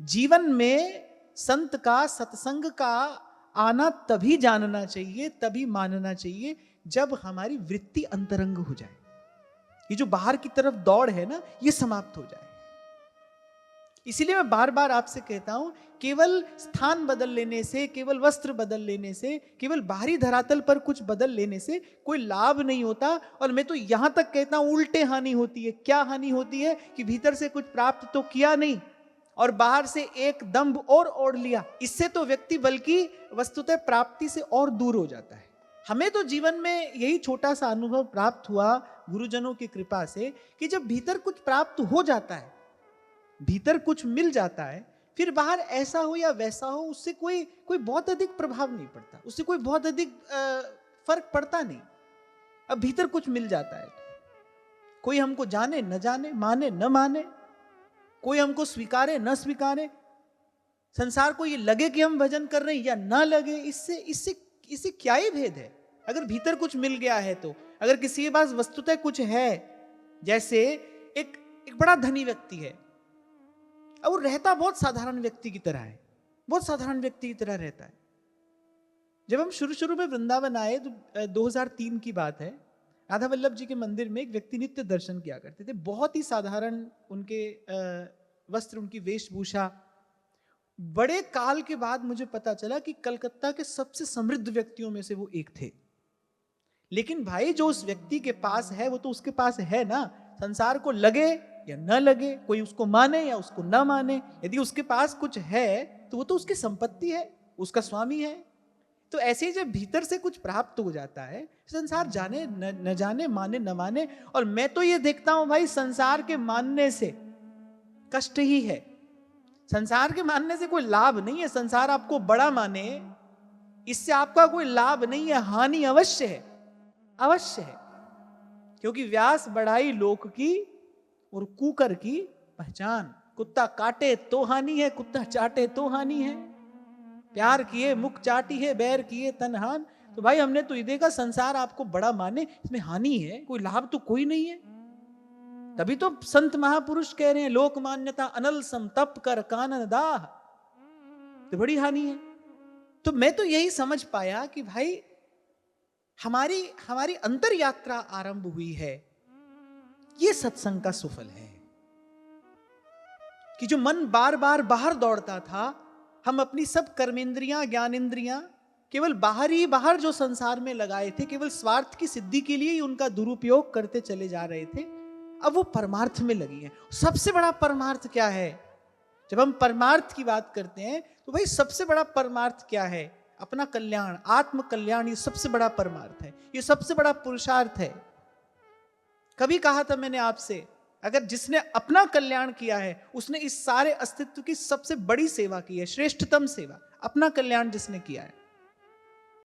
जीवन में संत का, सत्संग का आना तभी जानना चाहिए, तभी मानना चाहिए जब हमारी वृत्ति अंतरंग हो जाए। ये जो बाहर की तरफ दौड़ है ना, ये समाप्त हो जाए। इसीलिए मैं बार बार आपसे कहता हूं, केवल स्थान बदल लेने से, केवल वस्त्र बदल लेने से, केवल बाहरी धरातल पर कुछ बदल लेने से कोई लाभ नहीं होता। और मैं तो यहां तक कहता हूं उल्टे हानि होती है। क्या हानि होती है कि भीतर से कुछ प्राप्त तो किया नहीं और बाहर से एक दंभ और ओढ़ लिया। इससे तो व्यक्ति बल्कि वस्तुतः प्राप्ति से और दूर हो जाता है। हमें तो जीवन में यही छोटा सा अनुभव प्राप्त हुआ गुरुजनों की कृपा से कि जब भीतर कुछ प्राप्त हो जाता है, भीतर कुछ मिल जाता है, फिर बाहर ऐसा हो या वैसा हो, उससे कोई बहुत अधिक प्रभाव नहीं पड़ता, उससे कोई बहुत अधिक फर्क पड़ता नहीं। अब भीतर कुछ मिल जाता है, कोई हमको जाने न जाने, माने न माने, कोई हमको स्वीकारे न स्वीकारे, संसार को ये लगे कि हम भजन कर रहे हैं या ना लगे, इससे क्या ही भेद है। अगर भीतर कुछ मिल गया है तो, अगर किसी के पास वस्तुतः कुछ है, जैसे एक बड़ा धनी व्यक्ति है और वो रहता बहुत साधारण व्यक्ति की तरह है, बहुत साधारण व्यक्ति की तरह रहता है। जब हम शुरू में वृंदावन आए तो 2003 की बात है, राधा वल्लभ जी के मंदिर में एक व्यक्ति नित्य दर्शन किया करते थे। बहुत ही साधारण उनके वस्त्र, उनकी वेशभूषा। बड़े काल के बाद मुझे पता चला कि कलकत्ता के सबसे समृद्ध व्यक्तियों में से वो एक थे। लेकिन भाई जो उस व्यक्ति के पास है वो तो उसके पास है ना, संसार को लगे या न लगे, कोई उसको माने या उसको ना माने, यदि उसके पास कुछ है तो वो तो उसकी संपत्ति है, उसका स्वामी है। तो ऐसे ही जब भीतर से कुछ प्राप्त हो जाता है, संसार जाने न जाने, माने न माने। और मैं तो ये देखता हूं भाई, संसार के मानने से कष्ट ही है, संसार के मानने से कोई लाभ नहीं है। संसार आपको बड़ा माने, इससे आपका कोई लाभ नहीं है, हानि अवश्य है, अवश्य है। क्योंकि व्यास बढ़ाई लोक की और कुकर की पहचान। कुत्ता काटे तो हानि है, कुत्ता चाटे तो हानि है। प्यार किए मुख चाटी है, बैर किए तनहान। तो भाई हमने तो ये देखा, संसार आपको बड़ा माने, इसमें हानि है, कोई लाभ तो कोई नहीं है। तभी तो संत महापुरुष कह रहे हैं, लोक मान्यता अनल सम तप कर कानन दाह, तो बड़ी हानि है। तो मैं तो यही समझ पाया कि भाई हमारी अंतर यात्रा आरंभ हुई है, ये सत्संग का सुफल है। कि जो मन बार बार बाहर दौड़ता था, हम अपनी सब कर्मेंद्रियां, ज्ञानेंद्रियां केवल बाहर जो संसार में लगाए थे, केवल स्वार्थ की सिद्धि के लिए ही उनका दुरुपयोग करते चले जा रहे थे, अब वो परमार्थ में लगी है। सबसे बड़ा परमार्थ क्या है? जब हम परमार्थ की बात करते हैं तो भाई सबसे बड़ा परमार्थ क्या है? अपना कल्याण, आत्म कल्याण, ये सबसे बड़ा परमार्थ है, ये सबसे बड़ा पुरुषार्थ है। कभी कहा था मैंने आपसे, अगर जिसने अपना कल्याण किया है उसने इस सारे अस्तित्व की सबसे बड़ी सेवा की है, श्रेष्ठतम सेवा, अपना कल्याण जिसने किया है।